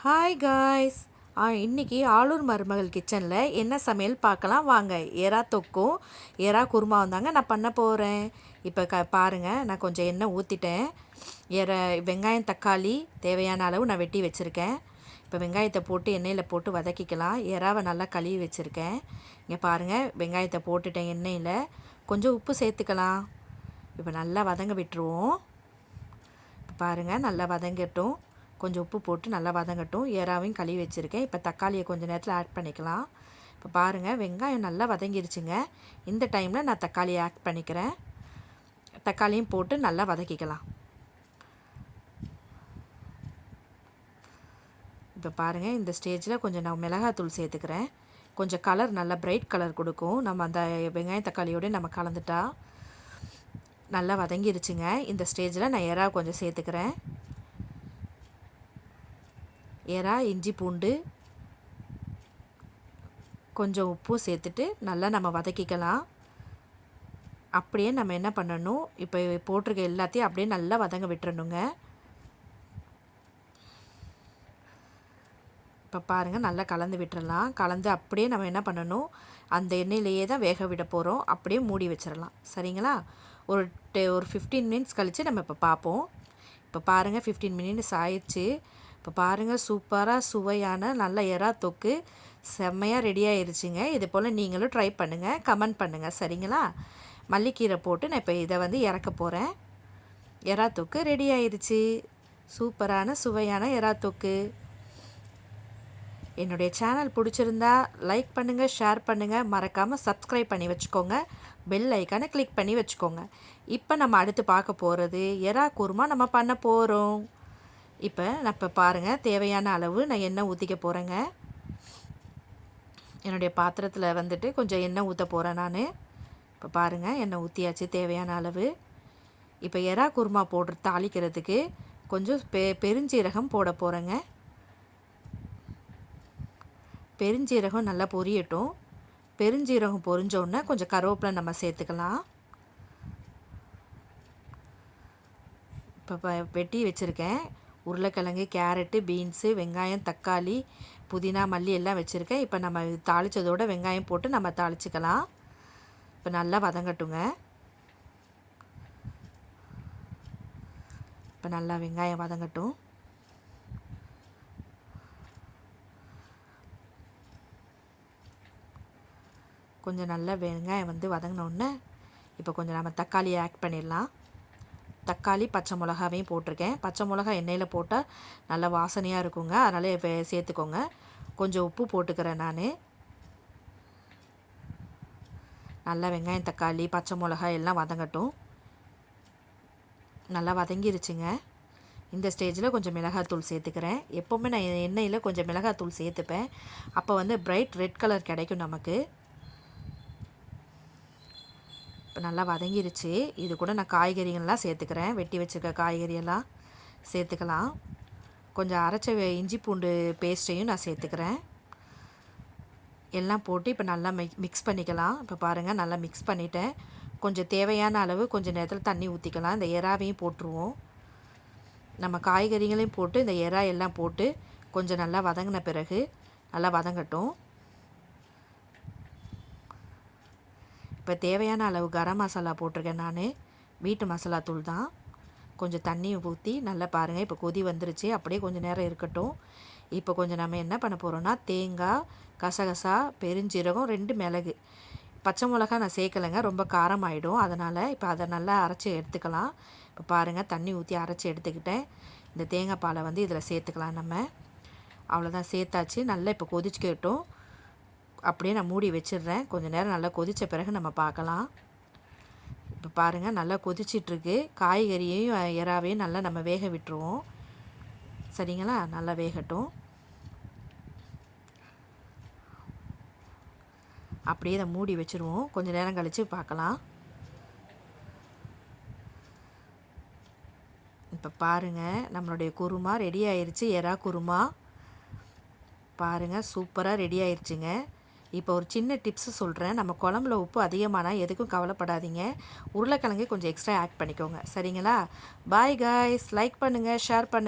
Hi guys. இன்றைக்கி ஆலூர் மருமகள் கிச்சனில் என்ன சமையல் பார்க்கலாம் வாங்க. எறா தொக்கும் எறா குருமா வந்தாங்க நான் பண்ண போகிறேன். இப்போ பாருங்கள், நான் கொஞ்சம் எண்ணெய் ஊற்றிட்டேன். வெங்காயம் தக்காளி தேவையான அளவு நான் வெட்டி வச்சுருக்கேன். இப்போ வெங்காயத்தை போட்டு எண்ணெயில் போட்டு வதக்கிக்கலாம். எறாவை நல்லா கழுவி வச்சுருக்கேன். இங்கே பாருங்கள், வெங்காயத்தை போட்டுட்டேன் எண்ணெயில். கொஞ்சம் உப்பு சேர்த்துக்கலாம். இப்போ நல்லா வதங்க விட்டுருவோம். இப்போ பாருங்கள், நல்லா வதங்கட்டும். கொஞ்சம் உப்பு போட்டு நல்லா வதங்கட்டும். எறாவையும் கழுவி வச்சுருக்கேன். இப்போ தக்காளியை கொஞ்சம் நேரத்தில் ஆட் பண்ணிக்கலாம். இப்போ பாருங்கள், வெங்காயம் நல்லா வதங்கிருச்சுங்க. இந்த டைமில் நான் தக்காளியை ஆட் பண்ணிக்கிறேன். தக்காளியும் போட்டு நல்லா வதக்கிக்கலாம். இப்போ பாருங்கள், இந்த ஸ்டேஜில் கொஞ்சம் நான் மிளகாத்தூள் சேர்த்துக்கிறேன். கொஞ்சம் கலர் நல்லா பிரைட் கலர் கொடுக்கும். நம்ம அந்த வெங்காயம் தக்காளியோடு நம்ம கலந்துட்டா நல்லா வதங்கிருச்சுங்க. இந்த ஸ்டேஜில் நான் எறா கொஞ்சம் சேர்த்துக்கிறேன். எறா, இஞ்சி பூண்டு, கொஞ்சம் உப்பு சேர்த்துட்டு நல்லா நம்ம வதக்கிக்கலாம். அப்படியே நம்ம என்ன பண்ணணும், இப்போ போட்டிருக்க எல்லாத்தையும் அப்படியே நல்லா வதங்க விட்டுறணுங்க. இப்போ பாருங்கள், நல்லா கலந்து விட்டுறலாம். கலந்து அப்படியே நம்ம என்ன பண்ணணும், அந்த எண்ணெயிலேயே தான் வேக விட போகிறோம். அப்படியே மூடி வச்சிடலாம். சரிங்களா? ஒரு 15 மினிட்ஸ் கழித்து நம்ம இப்போ பார்ப்போம். இப்போ பாருங்கள், 15 மினிட்ஸ் ஆயிடுச்சு. இப்போ பாருங்கள், சூப்பராக சுவையான நல்ல எறா தொக்கு செம்மையாக ரெடி ஆயிடுச்சுங்க. இது போல் நீங்களும் ட்ரை பண்ணுங்கள், கமெண்ட் பண்ணுங்கள். சரிங்களா? மல்லிக்கீரை போட்டு நான் இப்போ இதை இறக்க போகிறேன். எறா தொக்கு ரெடி ஆயிடுச்சு. சூப்பரான சுவையான எறா தொக்கு. என்னுடைய சேனல் பிடிச்சிருந்தா லைக் பண்ணுங்கள், ஷேர் பண்ணுங்கள், மறக்காமல் சப்ஸ்கிரைப் பண்ணி வச்சுக்கோங்க. பெல் ஐக்கானை கிளிக் பண்ணி வச்சுக்கோங்க. இப்போ நம்ம அடுத்து பார்க்க போகிறது எறா குருமா நம்ம பண்ண போகிறோம். இப்போ பாருங்கள், தேவையான அளவு நான் எண்ணெய் ஊற்றிக்க போகிறேங்க. என்னுடைய பாத்திரத்தில் கொஞ்சம் எண்ணெய் ஊற்ற போகிறேன் நான். இப்போ பாருங்கள், எண்ணெய் ஊற்றியாச்சு தேவையான அளவு. இப்போ எறா குருமா தாளிக்கிறதுக்கு கொஞ்சம் பெருஞ்சீரகம் போட போகிறேங்க. பெருஞ்சீரகம் நல்லா பொரியட்டும். பெருஞ்சீரகம் பொரிஞ்சோடனே கொஞ்சம் கருவேப்பிலை நம்ம சேர்த்துக்கலாம். இப்போ வெட்டி வச்சுருக்கேன். உருளைக்கிழங்கு, கேரட்டு, பீன்ஸு, வெங்காயம், தக்காளி, புதினா, மல்லி எல்லாம் வச்சுருக்கேன். இப்போ நம்ம தாளித்ததோடு வெங்காயம் போட்டு நம்ம தாளிச்சிக்கலாம். இப்போ நல்லா வதங்கட்டுங்க. இப்போ நல்லா வெங்காயம் வதங்கட்டும். கொஞ்சம் நல்லா வெங்காயம் வதங்கினோடனே இப்போ கொஞ்சம் நம்ம தக்காளியை ஆட் பண்ணிடலாம். தக்காளி, பச்சை மிளகாவையும் போட்டிருக்கேன். பச்சை மிளகா எண்ணெயில் போட்டால் நல்லா வாசனையாக இருக்குங்க. அதனால் சேர்த்துக்கோங்க. கொஞ்சம் உப்பு போட்டுக்கிறேன் நான். நல்லா வெங்காயம், தக்காளி, பச்சை மிளகா எல்லாம் வதங்கட்டும். நல்லா வதங்கிருச்சுங்க. இந்த ஸ்டேஜில் கொஞ்சம் மிளகாத்தூள் சேர்த்துக்கிறேன். எப்போவுமே நான் எண்ணெயில் கொஞ்சம் மிளகாத்தூள் சேர்த்துப்பேன். அப்போ பிரைட் ரெட் கலர் கிடைக்கும் நமக்கு. இப்போ நல்லா வதங்கிருச்சு. இது கூட நான் காய்கறிகள்லாம் சேர்த்துக்கிறேன். வெட்டி வச்சுருக்க காய்கறியெல்லாம் சேர்த்துக்கலாம். கொஞ்சம் அரைச்ச இஞ்சி பூண்டு பேஸ்ட்டையும் நான் சேர்த்துக்கிறேன். எல்லாம் போட்டு இப்போ நல்லா மிக்ஸ் பண்ணிக்கலாம். இப்போ பாருங்கள், நல்லா மிக்ஸ் பண்ணிவிட்டேன். கொஞ்சம் தேவையான அளவு கொஞ்சம் நேரத்தில் தண்ணி ஊற்றிக்கலாம். இந்த எறாவையும் போட்டுருவோம். நம்ம காய்கறிகளையும் போட்டு இந்த எறா எல்லாம் போட்டு கொஞ்சம் நல்லா வதங்கின பிறகு நல்லா வதங்கட்டும். இப்போ தேவையான அளவு கரம் மசாலா போட்டிருக்கேன் நான். வீட்டு மசாலா தூள் தான். கொஞ்சம் தண்ணி ஊற்றி நல்லா பாருங்கள், இப்போ கொதி வந்துருச்சு. அப்படியே கொஞ்சம் நேரம் இருக்கட்டும். இப்போ கொஞ்சம் நம்ம என்ன பண்ண போகிறோன்னா, தேங்காய், கசகசா, பெருஞ்சீரகம், 2 மிளகு, பச்சை மிளகா நான் சேர்க்கலைங்க, ரொம்ப காரம் ஆகிடும். அதனால் இப்போ அதை நல்லா அரைச்சி எடுத்துக்கலாம். இப்போ பாருங்கள், தண்ணி ஊற்றி அரைச்சி எடுத்துக்கிட்டேன். இந்த தேங்காய் பாலை இதில் சேர்த்துக்கலாம் நம்ம. அவ்வளோதான், சேர்த்தாச்சு. நல்லா இப்போ கொதிச்சுக்கட்டும். அப்படியே நான் மூடி வச்சிடுறேன். கொஞ்சம் நேரம் நல்லா கொதித்த பிறகு நம்ம பார்க்கலாம். இப்போ பாருங்கள், நல்லா கொதிச்சிட்ருக்கு. காய்கறியையும் எறாவையும் நல்லா நம்ம வேக விட்டுருவோம். சரிங்களா? நல்லா வேகட்டும். அப்படியே இதை மூடி வச்சுருவோம். கொஞ்சம் நேரம் கழித்து பார்க்கலாம். இப்போ பாருங்கள், நம்மளுடைய குருமா ரெடி ஆயிடுச்சு. எறா குருமா பாருங்கள், சூப்பராக ரெடி ஆயிடுச்சுங்க. இப்போ ஒரு சின்ன டிப்ஸு சொல்கிறேன். நம்ம குழம்புல உப்பு அதிகமானால் எதுக்கும் கவலைப்படாதீங்க. உருளைக்கிழங்கு கொஞ்சம் எக்ஸ்ட்ரா ஆட் பண்ணிக்கோங்க. சரிங்களா? Bye guys. லைக் பண்ணுங்கள், ஷேர் பண்ணுங்கள்.